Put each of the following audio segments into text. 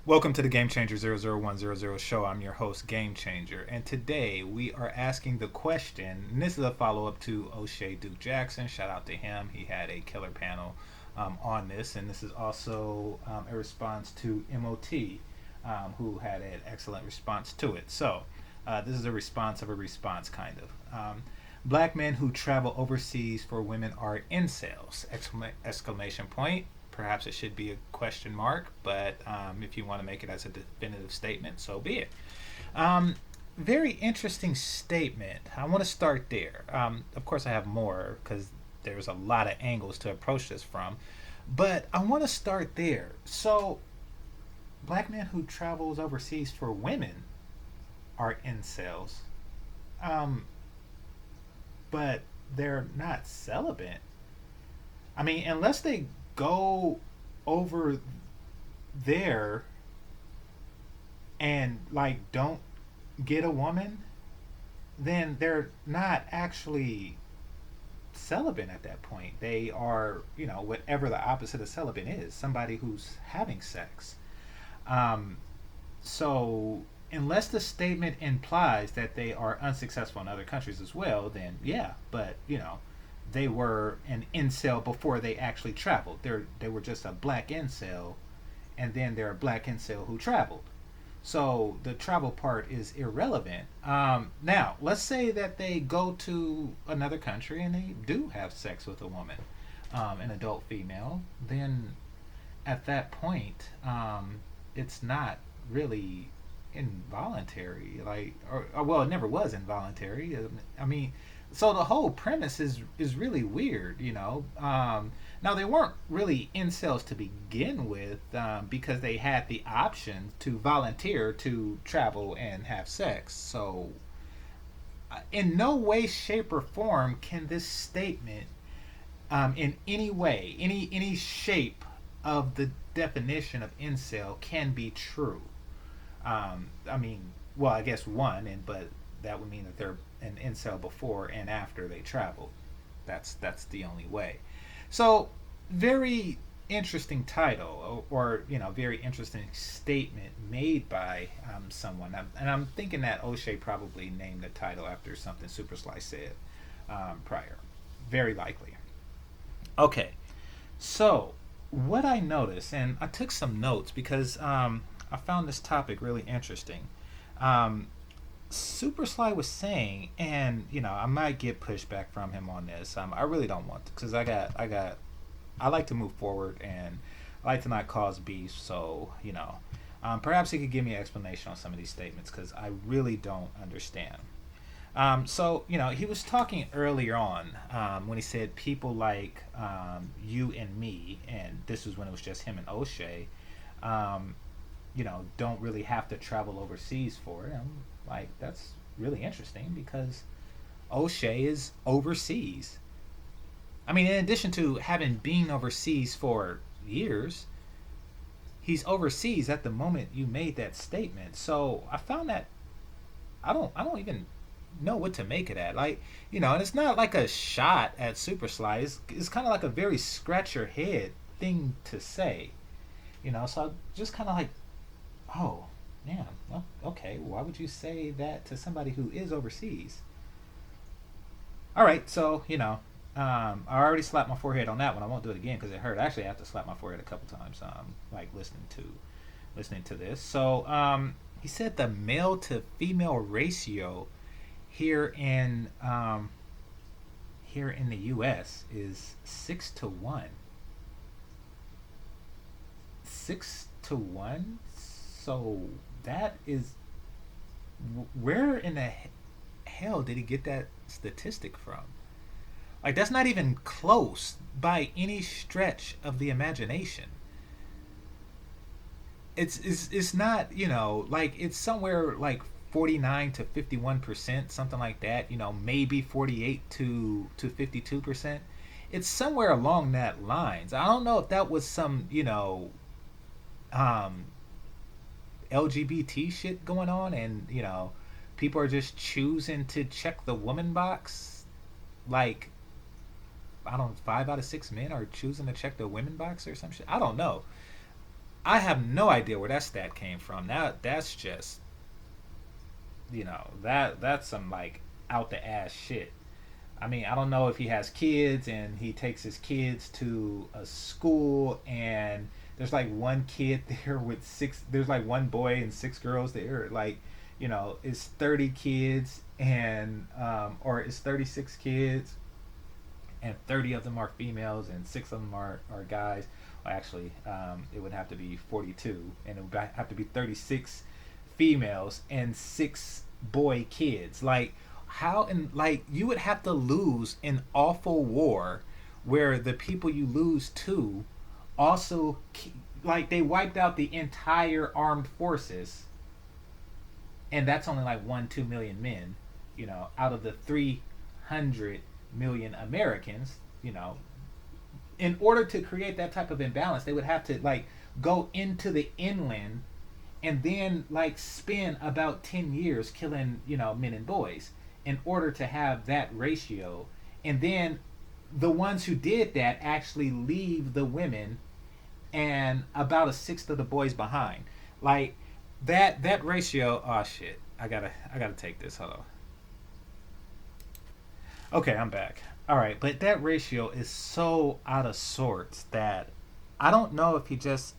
Welcome to the Game Changer 00100 show. I'm your host, Game Changer, and today we are asking the question, and this is a follow up to Oshay Duke Jackson. Shout out to him. He had a killer panel on this, and this is also a response to MOT, who had an excellent response to it. So, this is a response of a response, kind of. Black men who travel overseas for women are incels! Exclamation point. Perhaps it should be a question mark, but if you want to make it as a definitive statement, so be it. Um, Very interesting statement. I want to start there. Of course, I have more because there's a lot of angles to approach this from, but I want to start there. So, black men who travels overseas for women are incels, um, but they're not celibate. I mean, unless they go over there and like don't get a woman, then they're not actually celibate at that point. They are, whatever the opposite of celibate is, somebody who's having sex. Um, so unless the statement implies that they are unsuccessful in other countries as well, then yeah. But they were an incel before they actually traveled. They were just a black incel, and then they're a black incel who traveled. So the travel part is irrelevant. Now, let's say that they go to another country and they do have sex with a woman, an adult female. Then at that point, it's not really involuntary. Or well, it never was involuntary. I mean, so the whole premise is really weird. Now they weren't really incels to begin with, because they had the option to volunteer to travel and have sex. So, in no way, shape, or form can this statement, in any way, any shape of the definition of incel can be true. I mean, well, I guess one, and but that would mean that they're an incel before and after they traveled. That's the only way. So, very interesting title, or very interesting statement made by someone. And I'm thinking that O'Shea probably named the title after something Super Slice said prior. Very likely. Okay, so what I noticed, and I took some notes because I found this topic really interesting. Um, Super Sly was saying, and I might get pushback from him on this. I really don't want to, because I like to move forward and I like to not cause beef. So perhaps he could give me an explanation on some of these statements because I really don't understand. So he was talking earlier on, when he said people like you and me, and this was when it was just him and O'Shea. Um, don't really have to travel overseas for it. I'm like, that's really interesting because O'Shea is overseas. I mean, in addition to having been overseas for years, he's overseas at the moment you made that statement. So I found that I don't even know what to make of that. Like, and it's not like a shot at Super Sly. It's kind of like a very scratch your head thing to say. So I just kind of like, oh, yeah, well, okay. Why would you say that to somebody who is overseas? All right, so I already slapped my forehead on that one. I won't do it again because it hurt. Actually, I have to slap my forehead a couple times. Like listening to this. So, he said the male to female ratio here in here in the U.S. is 6 to 1. 6 to 1. So that is, where in the hell did he get that statistic from? Like, that's not even close by any stretch of the imagination. It's not, like, it's somewhere like 49 to 51%, something like that. Maybe 48 to 52%. It's somewhere along that lines. I don't know if that was some um LGBT shit going on, and people are just choosing to check the woman box. Like, I don't know, 5 out of 6 men are choosing to check the women box or some shit. I don't know. I have no idea where that stat came from. That's just, that's some like out the ass shit. I mean, I don't know if he has kids and he takes his kids to a school and there's like one kid there with six, there's like one boy and six girls there. Like, it's 30 kids and, or it's 36 kids and 30 of them are females and six of them are guys. Well, actually, it would have to be 42 and it would have to be 36 females and six boy kids. Like, how, and like you would have to lose an awful war where the people you lose to also, like, they wiped out the entire armed forces, and that's only like 1-2 million men, out of the 300 million Americans. In order to create that type of imbalance, they would have to like go into the inland and then like spend about 10 years killing men and boys in order to have that ratio. And then the ones who did that actually leave the women and about a sixth of the boys behind. Like that ratio. Oh shit, I gotta take this. Hold on. Okay, I'm back. All right, but that ratio is so out of sorts that I don't know if he just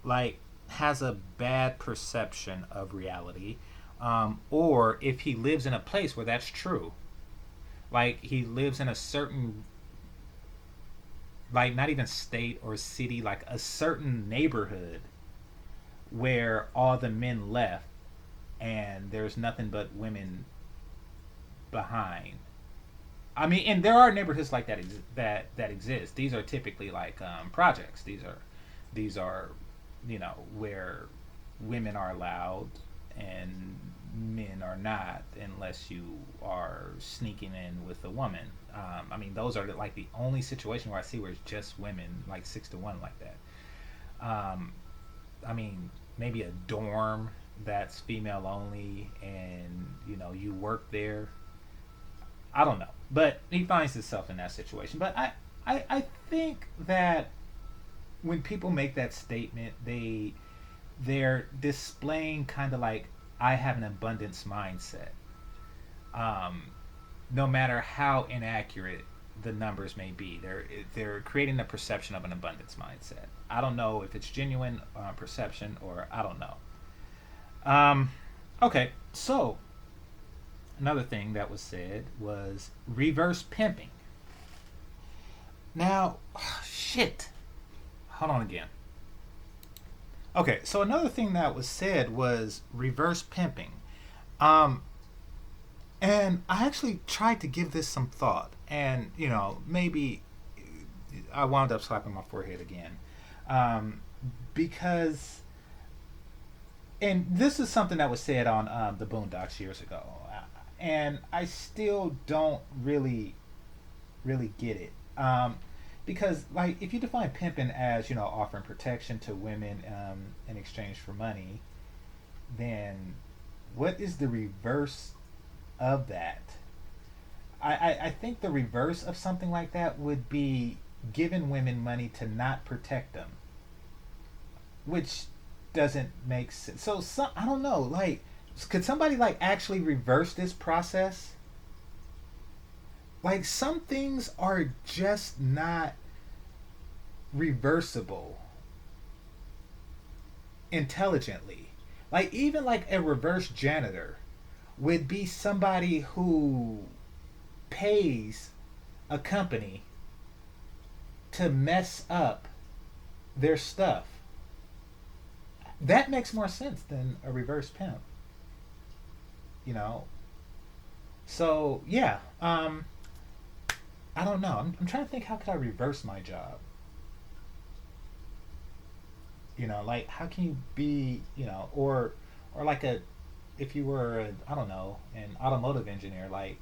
like has a bad perception of reality, or if he lives in a place where that's true. Like he lives in a certain, like, not even state or city, like a certain neighborhood where all the men left and there's nothing but women behind. I mean, and there are neighborhoods like that that exist. These are typically like projects. These are where women are allowed and men are not, unless you are sneaking in with a woman. I mean, those are like the only situation where I see where it's just women, like 6 to 1, like that. I mean, maybe a dorm that's female only, and you work there. I don't know, but he finds himself in that situation. But I think that when people make that statement, they're displaying kind of like, I have an abundance mindset. Um, no matter how inaccurate the numbers may be, they're creating the perception of an abundance mindset. I don't know if it's genuine perception, or I don't know. Um, okay, so another thing that was said was reverse pimping. Now, shit. Hold on again. Okay, so another thing that was said was reverse pimping. Um, and I actually tried to give this some thought, and maybe I wound up slapping my forehead again, um, because, and this is something that was said on the Boondocks years ago, and I still don't really get it. Because, like, if you define pimping as offering protection to women in exchange for money, then what is the reverse of that? I think the reverse of something like that would be giving women money to not protect them, which doesn't make sense. So I don't know. Like, could somebody like actually reverse this process? Like, some things are just not reversible intelligently. Like, even like a reverse janitor would be somebody who pays a company to mess up their stuff. That makes more sense than a reverse pimp, you know. So yeah, I don't know. I'm trying to think, how could I reverse my job? Like, how can you be, or like a, if you were, I don't know, an automotive engineer, like,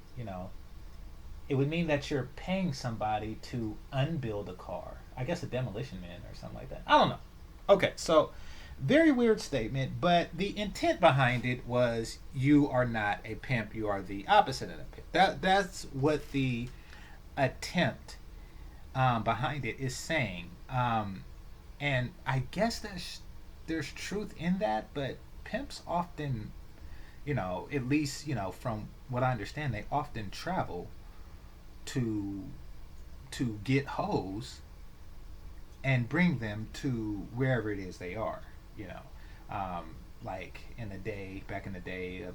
it would mean that you're paying somebody to unbuild a car. I guess a demolition man or something like that. I don't know. Okay, so very weird statement, but the intent behind it was, you are not a pimp. You are the opposite of a pimp. That's what the attempt behind it is saying. And I guess there's truth in that, but pimps often, at least from what I understand, they often travel to get hoes and bring them to wherever it is they are. You know, like back in the day,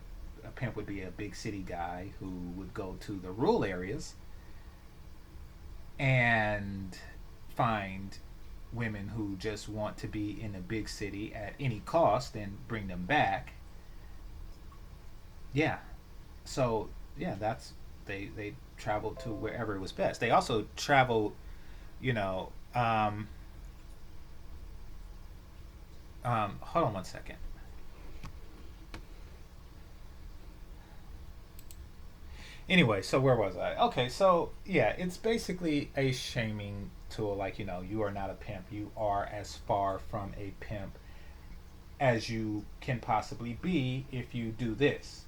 a pimp would be a big city guy who would go to the rural areas and find women who just want to be in a big city at any cost and bring them back. Yeah. So yeah, that's they traveled to wherever it was best. They also traveled, you know. Hold on one second. Anyway, so where was I? Okay, so yeah, it's basically a shaming tool. Like, you are not a pimp. You are as far from a pimp as you can possibly be if you do this.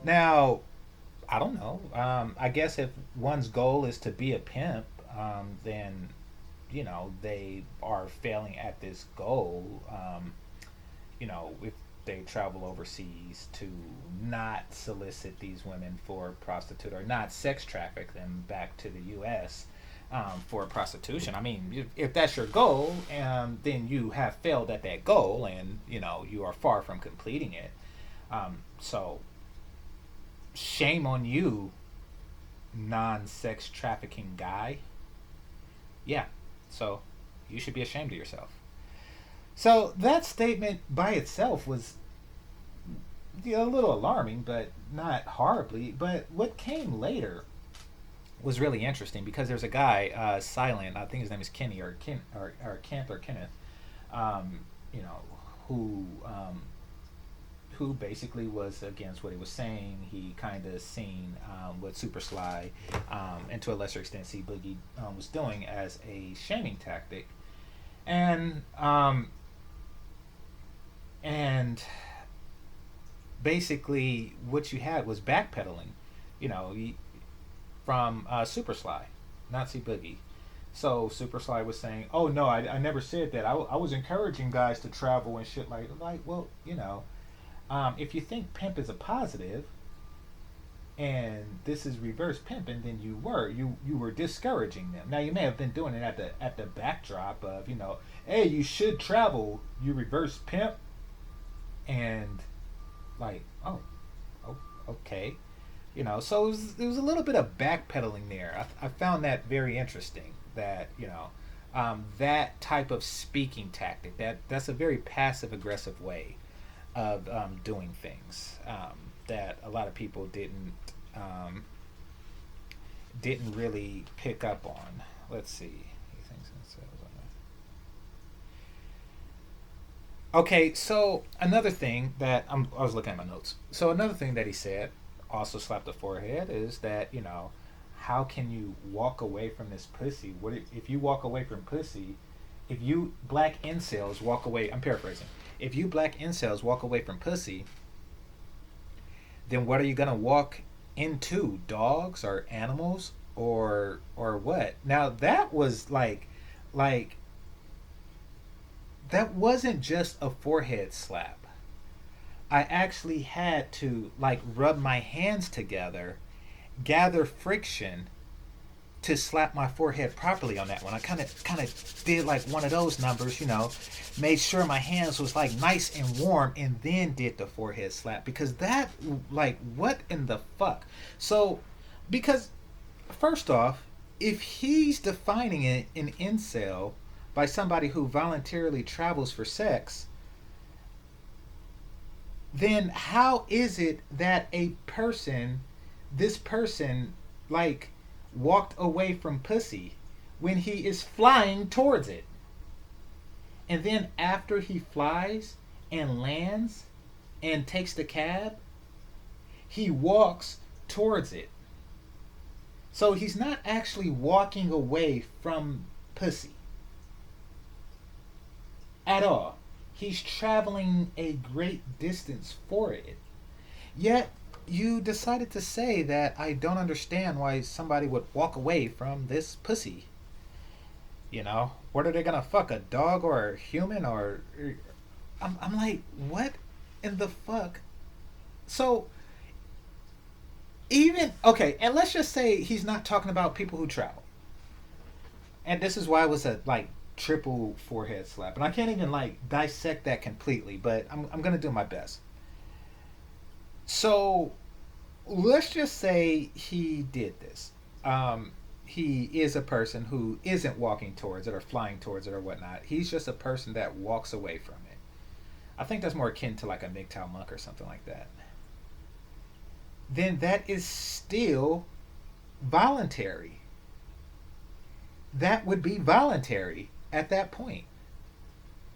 Now, I don't know. I guess if one's goal is to be a pimp, then they are failing at this goal. If they travel overseas to not solicit these women for prostitute or not sex traffic them back to the U.S. For prostitution. I mean, if that's your goal, then you have failed at that goal, and you are far from completing it. So, shame on you, non-sex trafficking guy. Yeah, so you should be ashamed of yourself. So that statement by itself was a little alarming, but not horribly. But what came later was really interesting because there's a guy, Silent, I think his name is Kenny or Kent or Kenneth, um, you know, who who basically was against what he was saying. He kind of seen what Super Sly, and to a lesser extent C Boogie, was doing as a shaming tactic, and and basically what you had was backpedaling, you know, from Super Sly, not C Boogie. So Super Sly was saying, "Oh no, I never said that. I was encouraging guys to travel and shit like well, if you think pimp is a positive and this is reverse pimping, then you were discouraging them. Now you may have been doing it at the backdrop of hey, you should travel. You reverse pimp, and like oh okay, So it was a little bit of backpedaling there. I found that very interesting. That that type of speaking tactic that's a very passive aggressive way of doing things that a lot of people um, didn't really pick up on. Let's see. He thinks okay, so another thing that I was looking at my notes. So another thing that he said, also slapped the forehead, is that how can you walk away from this pussy? What if you walk away from pussy? If you black incels walk away, I'm paraphrasing. If you black incels walk away from pussy, then what are you gonna walk into? Dogs or animals or what? Now that was like that wasn't just a forehead slap. I actually had to rub my hands together, gather friction to slap my forehead properly on that one. I kind of did like one of those numbers, made sure my hands was nice and warm, and then did the forehead slap because that what in the fuck? So because first off, if he's defining an incel by somebody who voluntarily travels for sex, then how is it that this person walked away from pussy when he is flying towards it? And then after he flies and lands and takes the cab, he walks towards it. So he's not actually walking away from pussy at all. He's traveling a great distance for it. Yet you decided to say that I don't understand why somebody would walk away from this pussy. What are they gonna fuck, a dog or a human? Or I'm like, what in the fuck? So even okay, and let's just say he's not talking about people who travel, and this is why it was a like triple forehead slap, and I can't even like dissect that completely, but I'm gonna do my best. So let's just say he did this. He is a person who isn't walking towards it or flying towards it or whatnot. He's just a person that walks away from it. I think that's more akin to like a MGTOW monk or something like that. Then that is still voluntary. That would be voluntary at that point.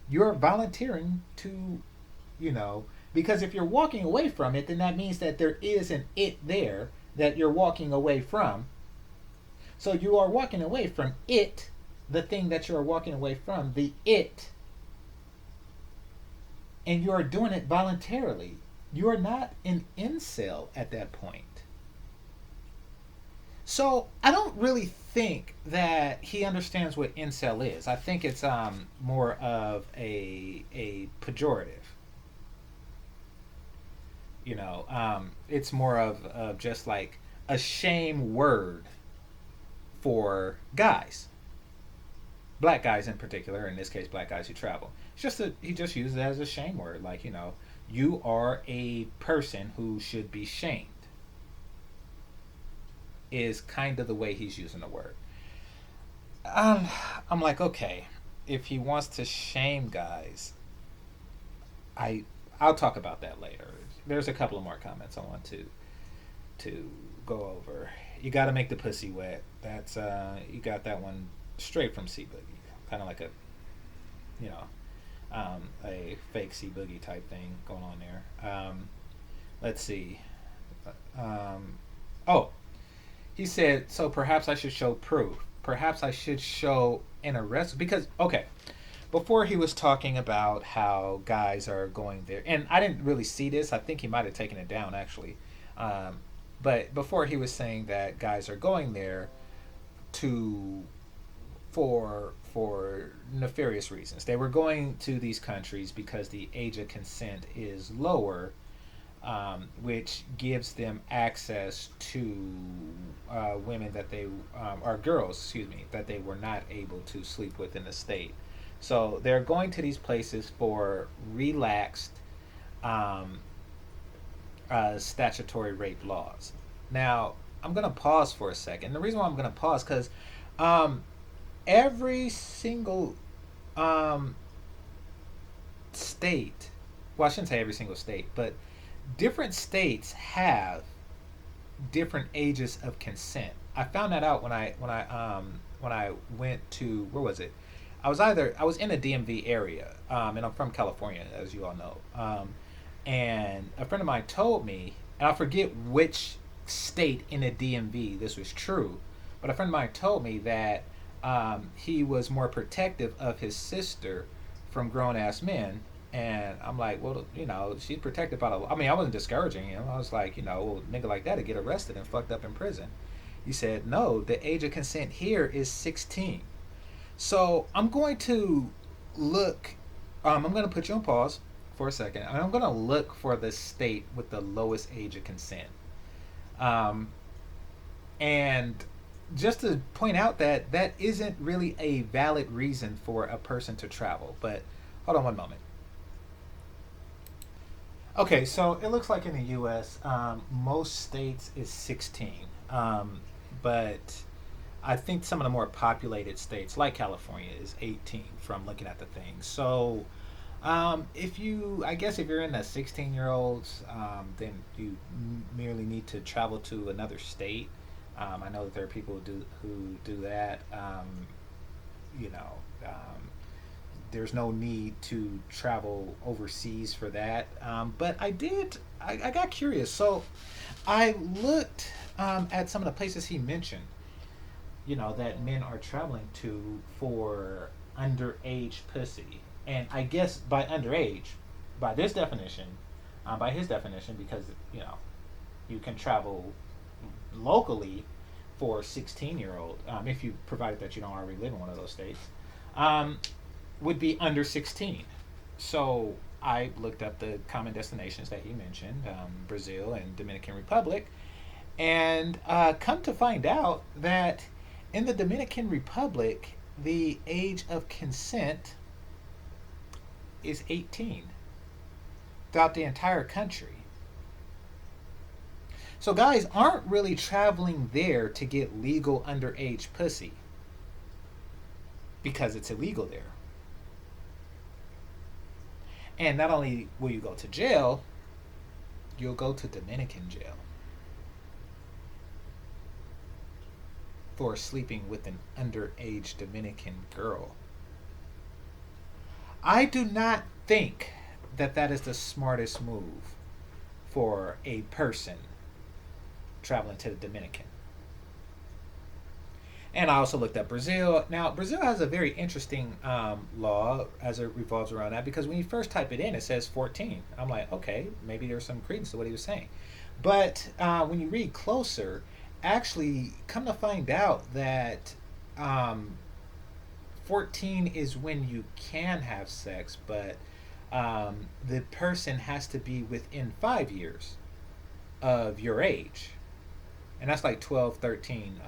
You're volunteering to, you know, because if you're walking away from it, then that means that there is an it there that you're walking away from. So you are walking away from it, the thing that you are walking away from, the it, and you are doing it voluntarily. You are not an incel at that point. So I don't really think that he understands what incel is. I think it's more of a pejorative. It's more of just like a shame word for guys, black guys in particular. In this case, black guys who travel. It's just that he just uses it as a shame word, like you are a person who should be shamed. Is kind of the way he's using the word. Um, I'm like, okay, if he wants to shame guys, I I'll talk about that later. There's a couple of more comments I want to go over. You got to make the pussy wet. That's you got that one straight from C Boogie, kind of like you know a fake C Boogie type thing going on there. Let's see. Um, oh, he said, so perhaps I should show proof. Perhaps I should show an arrest because okay, before he was talking about how guys are going there, and I didn't really see this. I think he might have taken it down actually. Um, but before he was saying that guys are going there to for nefarious reasons. They were going to these countries because the age of consent is lower, which gives them access to women that they or girls, excuse me, that they were not able to sleep with in the state. So they're going to these places for relaxed um, statutory rape laws. Now, I'm going to pause for a second. The reason why I'm going to pause because um, every single um, state, well, I shouldn't say every single state, but different states have different ages of consent. I found that out when I went to where was it? I was in the DMV area, and I'm from California, as you all know. And a friend of mine told me, and I forget which state in the DMV this was true, but a friend of mine told me that he was more protective of his sister from grown ass men. And I'm like, well, she's protected by the. I mean, I wasn't discouraging him. I was like, well, nigga like that to get arrested and fucked up in prison. He said, no, the age of consent here is 16. So I'm going to look. I'm going to put you on pause for a second. And I'm going to look for the state with the lowest age of consent. Um, and just to point out that that isn't really a valid reason for a person to travel. But hold on one moment. Okay, so it looks like in the U.S., most states is 16, but I think some of the more populated states, like California, is 18 from looking at the thing. So, I guess if you're in the 16-year-olds, then you merely need to travel to another state. I know that there are people who do that. You know, there's no need to travel overseas for that. But I got curious. So I looked at some of the places he mentioned, that men are traveling to for underage pussy. And I guess by underage, by this definition, by his definition, because, you can travel locally, for a 16-year-old, if you provided that you don't already live in one of those states, um, would be under 16. So I looked up the common destinations that you mentioned, Brazil and Dominican Republic, and come to find out that in the Dominican Republic, the age of consent is 18 throughout the entire country. So guys aren't really traveling there to get legal underage pussy because it's illegal there. And not only will you go to jail, you'll go to Dominican jail for sleeping with an underage Dominican girl. I do not think that that is the smartest move for a person traveling to the Dominican. And I also looked up Brazil. Now, Brazil has a very interesting law as it revolves around that because when you first type it in, it says 14. I'm like, okay, maybe there's some credence to what he was saying. But when you read closer, actually come to find out that um, 14 is when you can have sex, but the person has to be within 5 years of your age. And that's like 12, 13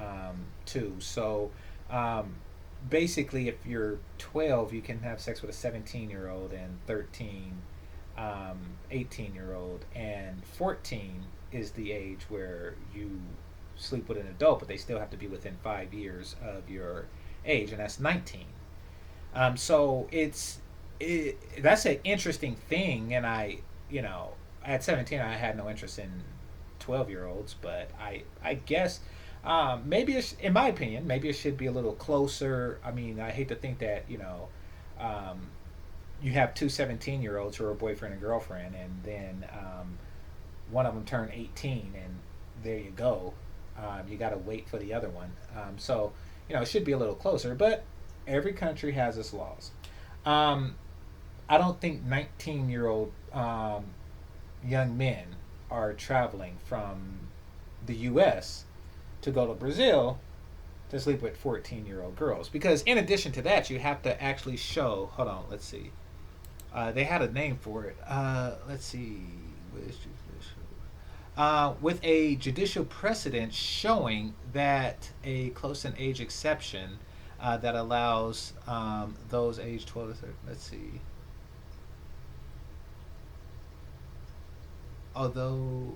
too. So um, basically, if you're 12, you can have sex with a 17-year-old, and 13, 18-year-old, and 14 is the age where you sleep with an adult, but they still have to be within 5 years of your age, and that's 19. So that's an interesting thing, and at 17 I had no interest in 12-year-olds, but I guess maybe in my opinion, maybe it should be a little closer. I mean, I hate to think that um, you have two 17-year-olds who are a boyfriend and girlfriend, and then one of them turned 18, and there you go. You got to wait for the other one. So it should be a little closer, but every country has its laws. Um, I don't think 19-year-old young men are traveling from the U.S. to go to Brazil to sleep with 14-year-old girls. Because in addition to that, you have to actually show. Hold on, let's see. They had a name for it. Let's see. With a judicial precedent showing that a close in age exception that allows those age 12 to 13. Let's see. Although,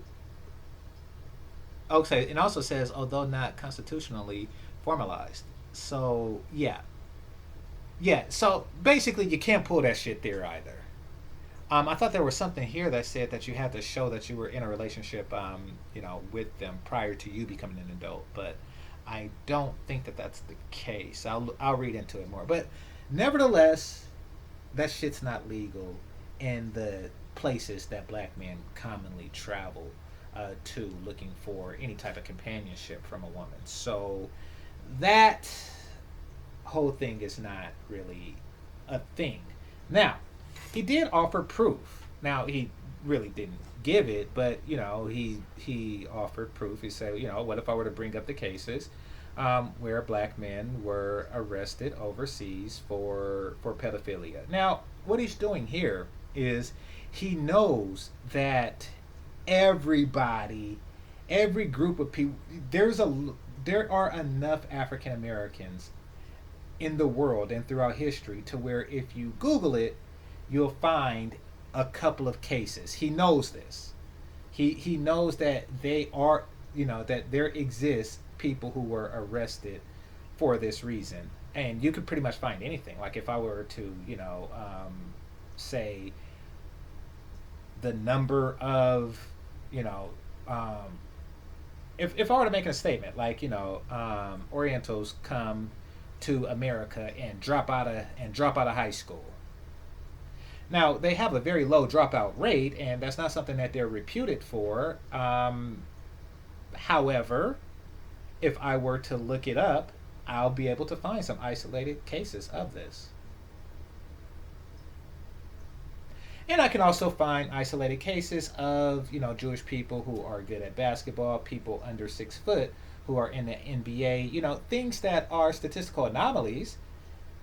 okay, it also says, although not constitutionally formalized. So, yeah. Yeah, so basically, you can't pull that shit there either. I thought there was something here that said that you had to show that you were in a relationship, with them prior to you becoming an adult. But I don't think that that's the case. I'll read into it more. But nevertheless, that shit's not legal in the places that black men commonly travel to, looking for any type of companionship from a woman. So that whole thing is not really a thing. Now, he did offer proof. Now, he really didn't give it, but he offered proof. He said, what if I were to bring up the cases where black men were arrested overseas for pedophilia? Now, what he's doing here is he knows that everybody, every group of people, there are enough African Americans in the world and throughout history to where if you Google it, you'll find a couple of cases. He knows this. He knows that they are, that there exists people who were arrested for this reason, and you could pretty much find anything. Like if I were to, say the number of, you know, um, if I were to make a statement like, Orientals come to America and drop out of high school. Now they have a very low dropout rate, and that's not something that they're reputed for. However, if I were to look it up, I'll be able to find some isolated cases of this. And I can also find isolated cases of, Jewish people who are good at basketball, people under 6 foot who are in the NBA, things that are statistical anomalies,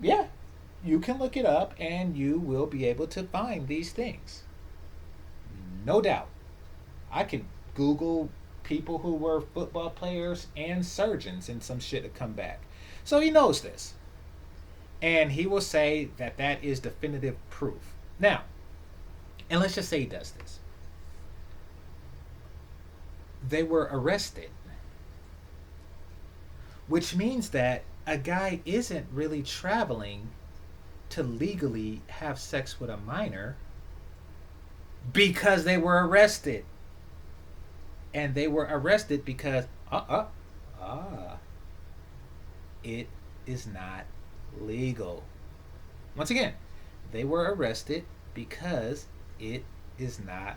yeah, you can look it up and you will be able to find these things. No doubt. I can Google people who were football players and surgeons and some shit to come back. So he knows this. And he will say that that is definitive proof. Now, and let's just say he does this. They were arrested, which means that a guy isn't really traveling to legally have sex with a minor because they were arrested. And they were arrested because, it is not legal. Once again, they were arrested because it is not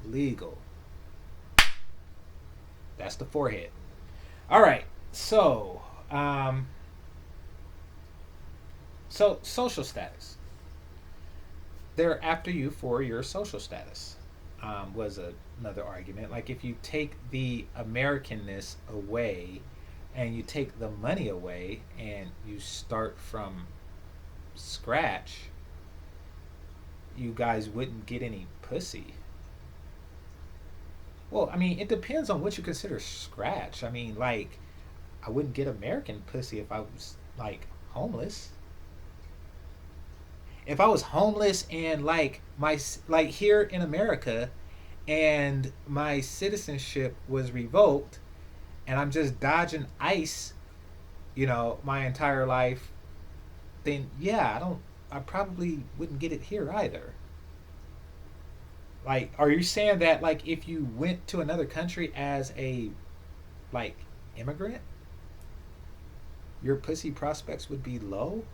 legal. That's the forehead. All right. So social status. They're after you for your social status. Was another argument. Like if you take the Americanness away, and you take the money away, and you start from scratch, you guys wouldn't get any pussy. Well, I mean, it depends on what you consider scratch. I mean, like, I wouldn't get American pussy if I was like homeless. If I was homeless and like here in America, and my citizenship was revoked, and I'm just dodging ICE, my entire life, then yeah, I probably wouldn't get it here either. Like, are you saying that like if you went to another country as a like immigrant, your pussy prospects would be low?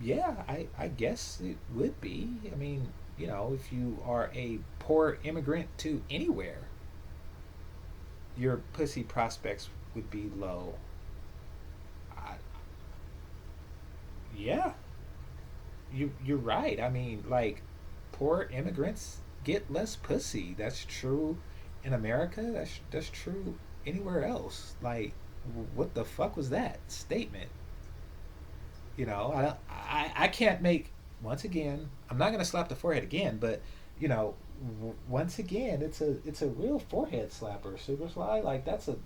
Yeah, I guess it would be. I mean, if you are a poor immigrant to anywhere, your pussy prospects would be low. I, yeah, you're right. I mean, like, poor immigrants get less pussy. That's true in America. That's true anywhere else. Like, what the fuck was that statement? I can't make, once again, I'm not going to slap the forehead again, but once again, it's a real forehead slapper. Super Sly, like that's a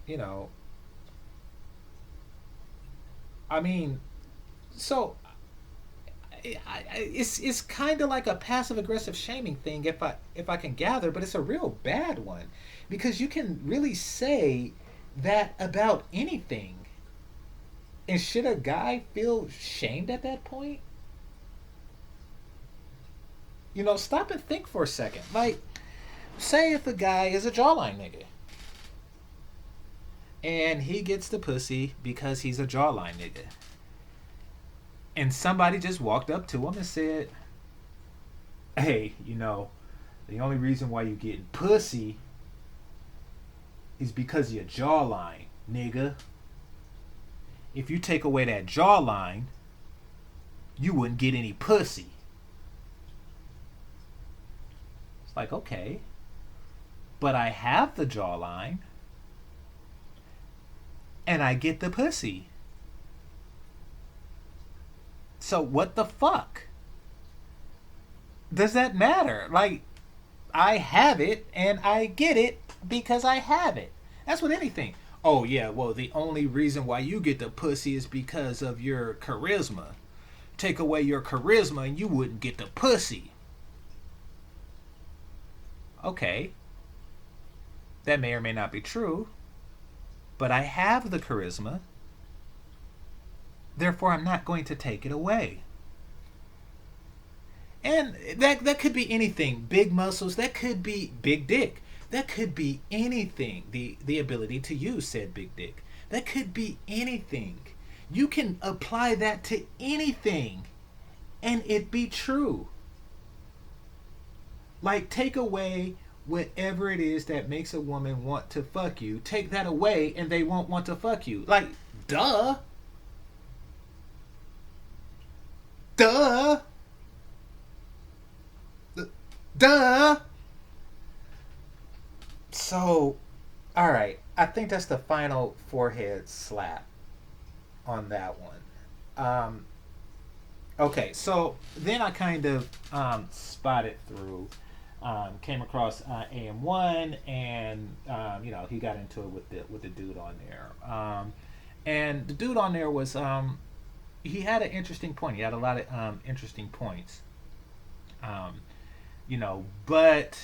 you know I mean, so it's kind of like a passive aggressive shaming thing, if I can gather, but it's a real bad one, because you can really say that about anything. And should a guy feel shamed at that point? Stop and think for a second. Like, say if a guy is a jawline nigga and he gets the pussy because he's a jawline nigga, and somebody just walked up to him and said, "Hey, the only reason why you getting pussy is because of your jawline, nigga. If you take away that jawline, you wouldn't get any pussy." It's like, okay, but I have the jawline and I get the pussy. So what the fuck? Does that matter? Like, I have it and I get it because I have it. That's with anything. Oh yeah, well, the only reason why you get the pussy is because of your charisma. Take away your charisma and you wouldn't get the pussy. Okay, that may or may not be true, but I have the charisma, therefore I'm not going to take it away. And that could be anything. Big muscles, that could be big dick. That could be anything. The ability to use said big dick. That could be anything. You can apply that to anything and it be true. Like, take away whatever it is that makes a woman want to fuck you. Take that away and they won't want to fuck you. Like, duh. Duh. Duh. So, all right, I think that's the final forehead slap on that one. Um, okay, so then I kind of spotted through, came across AM1, and he got into it with the dude on there, and the dude on there was he had an interesting point. He had a lot of interesting points, um, but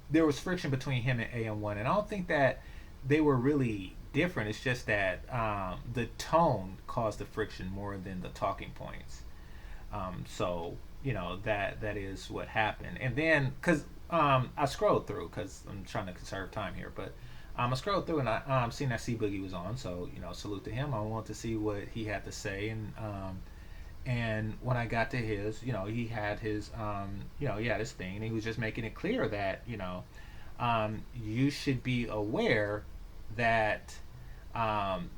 there was friction between him and AM1, and I don't think that they were really different. It's just that the tone caused the friction more than the talking points. So that is what happened. And then because I scrolled through because I'm trying to conserve time here, but I scrolled through and I seen that C Boogie was on. So salute to him. I wanted to see what he had to say, and when I got to his, he had his, he had his thing, and he was just making it clear that, you should be aware that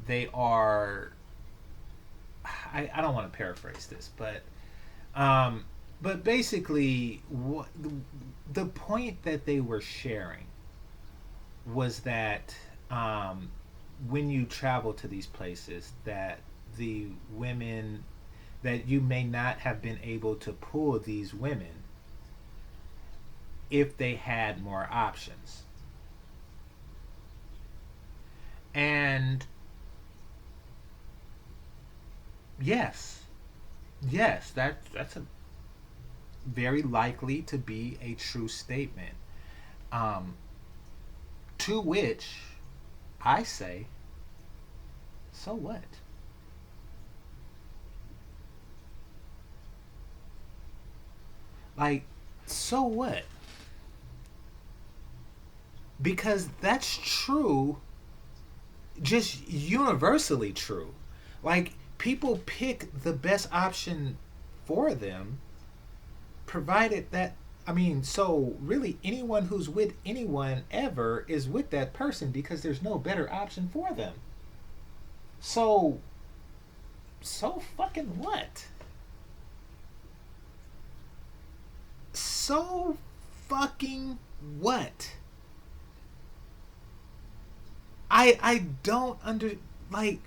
they are. I don't want to paraphrase this, but basically, the point that they were sharing was that when you travel to these places, that the women that you may not have been able to pull these women if they had more options. And yes, yes, that's a very likely to be a true statement. Um, to which I say, so what? Like, so what? Because that's true, just universally true. Like, people pick the best option for them, provided that, I mean, so really anyone who's with anyone ever is with that person because there's no better option for them. So, so fucking what? So fucking what? I don't under like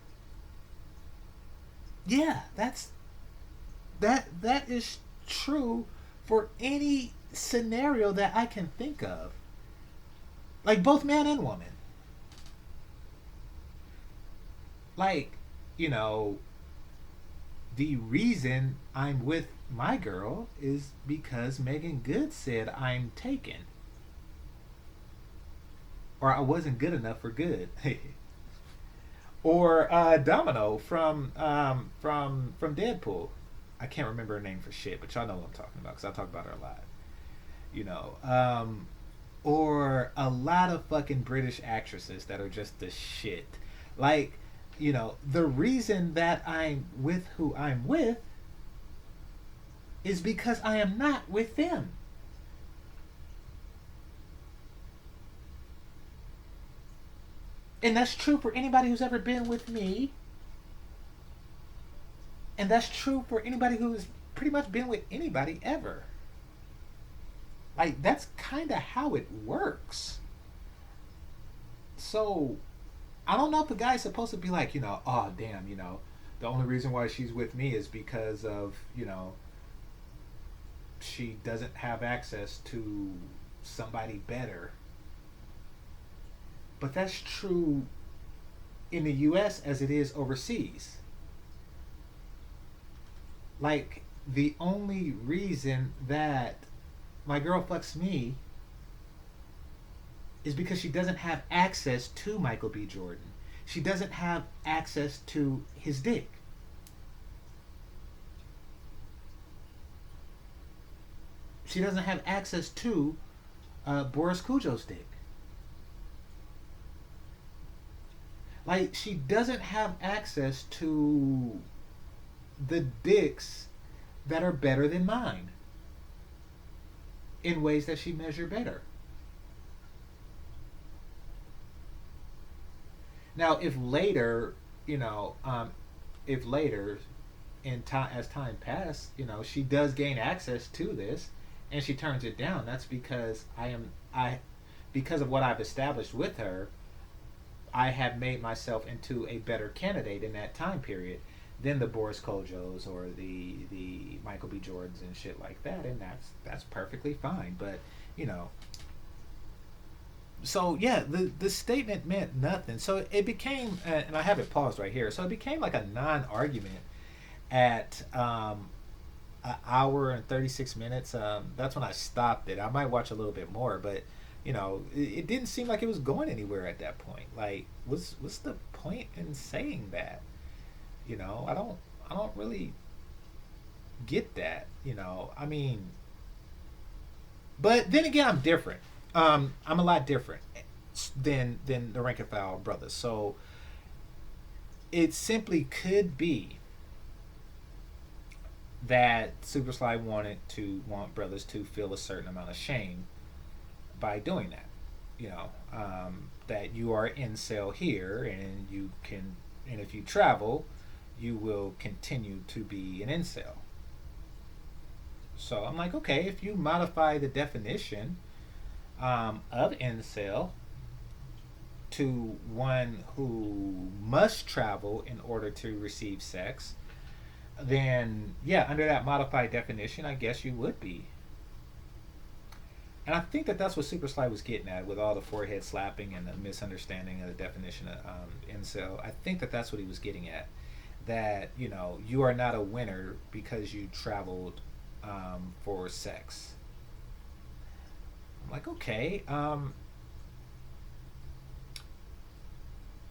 yeah, that is true for any scenario that I can think of. Like both man and woman. Like, you know, the reason I'm with my girl is because Megan Good said I'm taken. Or I wasn't good enough for good. Or Domino from Deadpool. I can't remember her name for shit, but y'all know what I'm talking about because I talk about her a lot. You know, or a lot of fucking British actresses that are just the shit. Like, the reason that I'm with who I'm with is because I am not with them. And that's true for anybody who's ever been with me. And that's true for anybody who's pretty much been with anybody ever. Like, that's kind of how it works. So, I don't know if the guy's supposed to be like, oh, damn, the only reason why she's with me is because of, she doesn't have access to somebody better. But that's true in the US as it is overseas. Like, the only reason that my girl fucks me is because she doesn't have access to Michael B. Jordan. She doesn't have access to his dick. She doesn't have access to Boris Kujo's dick. Like, she doesn't have access to the dicks that are better than mine in ways that she measure better. Now, if later in time as time passed, she does gain access to this, and she turns it down. That's because because of what I've established with her, I have made myself into a better candidate in that time period than the Boris Kojos or the Michael B. Jordans and shit like that, and that's perfectly fine. But you know, so yeah, the statement meant nothing. So it became, and I have it paused right here. So it became like a non-argument at an hour and 36 minutes. That's when I stopped it. I might watch a little bit more, but it didn't seem like it was going anywhere at that point. Like, what's the point in saying that? I don't really get that. I mean, but then again, I'm different. I'm a lot different than the rank and file brothers. So it simply could be that Super Sly want brothers to feel a certain amount of shame by doing that. That you are incel here, and and if you travel, you will continue to be an incel. So I'm like, okay, if you modify the definition of incel to one who must travel in order to receive sex, then yeah, under that modified definition, I guess you would be. And I think that that's what Super Sly was getting at with all the forehead slapping and the misunderstanding of the definition of incel. I think that that's what he was getting at. That, you are not a winner because you traveled for sex. I'm like, okay.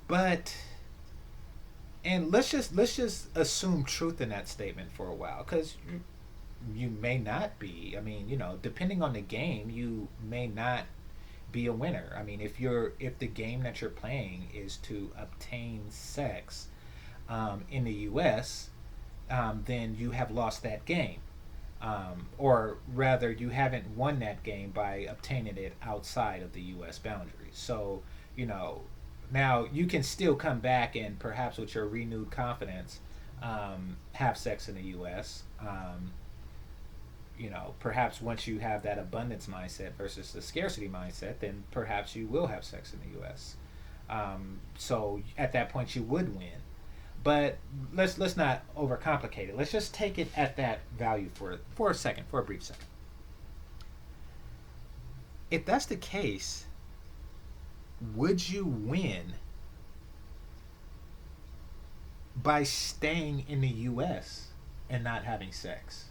But and let's just assume truth in that statement for a while, because you may not be. I mean, depending on the game, you may not be a winner. I mean, if the game that you're playing is to obtain sex in the U.S., then you have lost that game, or rather, you haven't won that game by obtaining it outside of the U.S. boundaries. So, now you can still come back and perhaps with your renewed confidence, have sex in the U.S. Perhaps once you have that abundance mindset versus the scarcity mindset, then perhaps you will have sex in the U.S. So at that point, you would win. But let's not overcomplicate it. Let's just take it at that value for a second, for a brief second. If that's the case, would you win by staying in the U.S. and not having sex?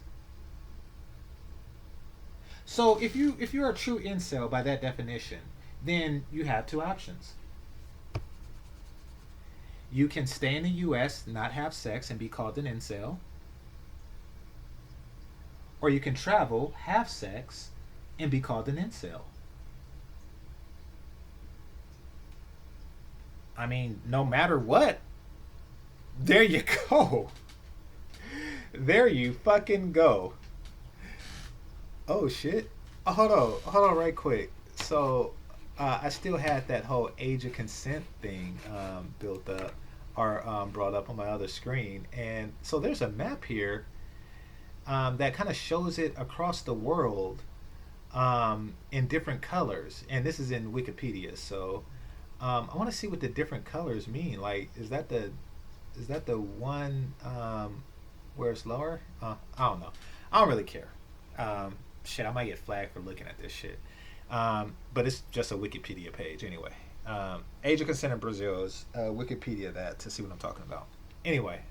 So if you're a true incel by that definition, then you have two options. You can stay in the U.S., not have sex, and be called an incel, or you can travel, have sex, and be called an incel. I mean, no matter what, there you go. There you fucking go. Oh shit. Hold on, right quick. So, I still had that whole age of consent thing built up or brought up on my other screen, and so there's a map here that kind of shows it across the world in different colors, and this is in Wikipedia. So, I want to see what the different colors mean. Like, is that the one where it's lower? I don't know. I don't really care. Shit, I might get flagged for looking at this shit. But it's just a Wikipedia page anyway. Age of consent in Brazil is Wikipedia that to see what I'm talking about. Anyway,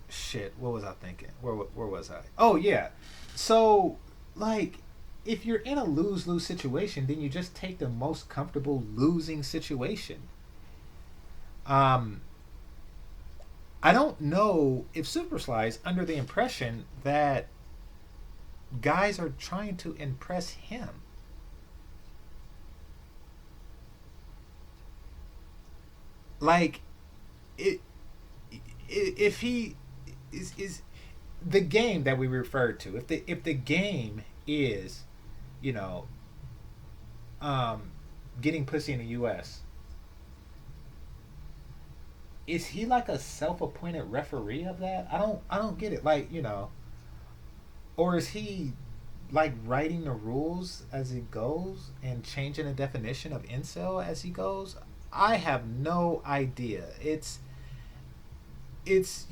shit, what was I thinking? Where was I? Oh yeah, so like if you're in a lose-lose situation, then you just take the most comfortable losing situation. Um, I don't know if Super Sly is under the impression that guys are trying to impress him. Like, it, if he is the game that we referred to, if the game is, you know, um, getting pussy in the U.S., is he like a self-appointed referee of that? I don't get it. Like, or is he like writing the rules as it goes and changing the definition of incel as he goes. I have no idea. It's it's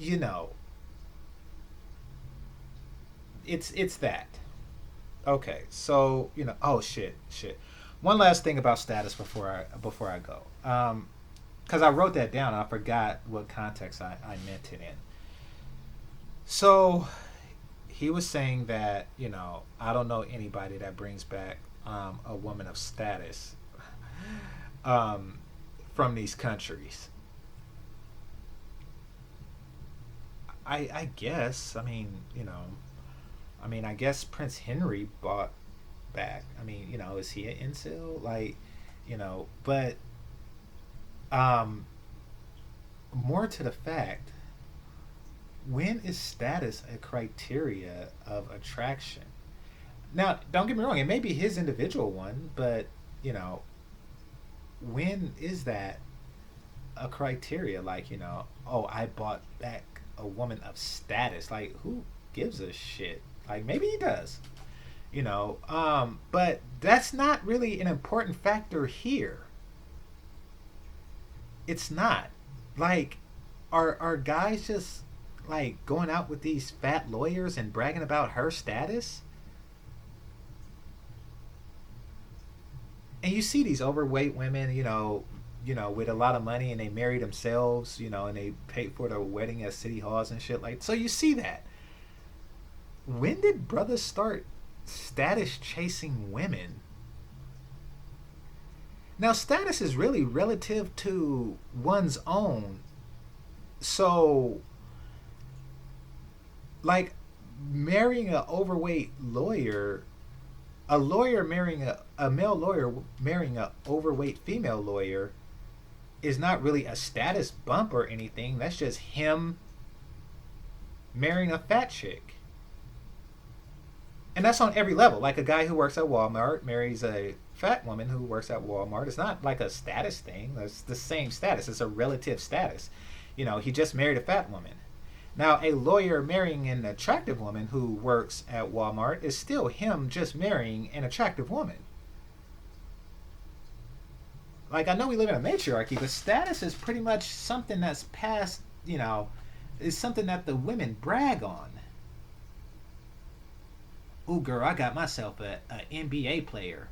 that. Okay, so oh shit. One last thing about status before I go, because I wrote that down. I forgot what context I meant it in. So he was saying that I don't know anybody that brings back a woman of status um, from these countries. I guess. I guess Prince Henry bought back. Is he an incel? Like, but um, more to the fact, when is status a criteria of attraction? Now, don't get me wrong, it may be his individual one, but, you know, when is that a criteria? Like, oh, I bought back a woman of status. Like, who gives a shit? Like, maybe he does, but that's not really an important factor here. It's not. Like, are guys just like going out with these fat lawyers and bragging about her status? And you see these overweight women, with a lot of money, and they marry themselves, and they pay for their wedding at city halls and shit. Like, so you see that. When did brothers start status chasing women? Now, status is really relative to one's own. So, like, marrying an overweight lawyer, a lawyer marrying a male lawyer marrying a overweight female lawyer is not really a status bump or anything. That's just him marrying a fat chick. And that's on every level. Like, a guy who works at Walmart marries a fat woman who works at Walmart. It's not like a status thing. It's the same status. It's a relative status. He just married a fat woman. Now, a lawyer marrying an attractive woman who works at Walmart is still him just marrying an attractive woman. Like, I know we live in a matriarchy, but status is pretty much something that's past, is something that the women brag on. Ooh, girl, I got myself a NBA player.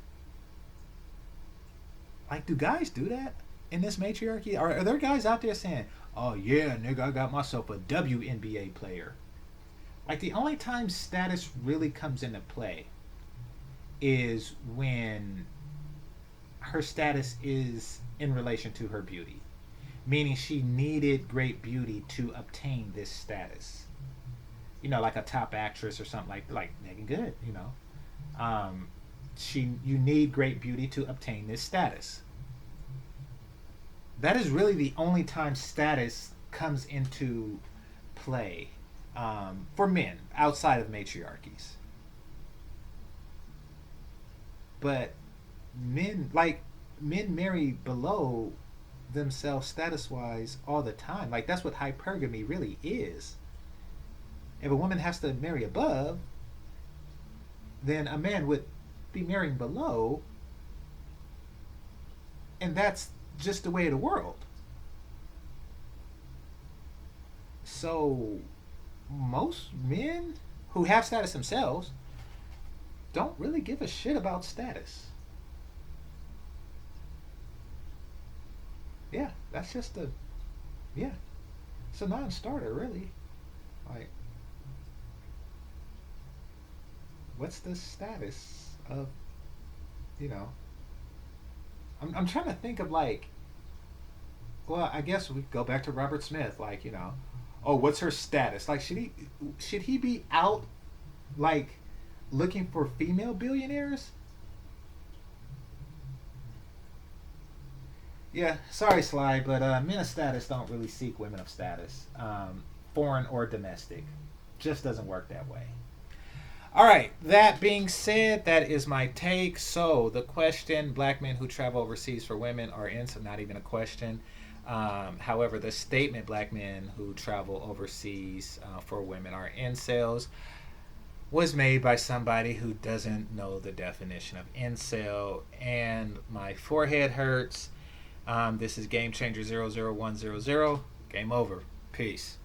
Like, do guys do that in this matriarchy? Are there guys out there saying, oh yeah, nigga, I got myself a WNBA player? Like, the only time status really comes into play is when her status is in relation to her beauty. Meaning she needed great beauty to obtain this status. Like a top actress or something like Megan Good, you need great beauty to obtain this status. That is really the only time status comes into play for men outside of matriarchies. But men marry below themselves status wise all the time. Like, that's what hypergamy really is. If a woman has to marry above, then a man would be marrying below, and that's just the way of the world. So, most men who have status themselves don't really give a shit about status. Yeah, that's just yeah, it's a non-starter, really. Like, what's the status of, you know? I'm trying to think of, like, well, I guess we go back to Robert Smith. Like, oh, what's her status? Like, should he be out, like, looking for female billionaires? Yeah, sorry, Sly, but men of status don't really seek women of status, foreign or domestic. Just doesn't work that way. All right, that being said, that is my take. So, the question, black men who travel overseas for women are incels, not even a question. However, the statement, black men who travel overseas for women are incels. was made by somebody who doesn't know the definition of incel, and my forehead hurts. This is Game Changer 00100. Game over. Peace.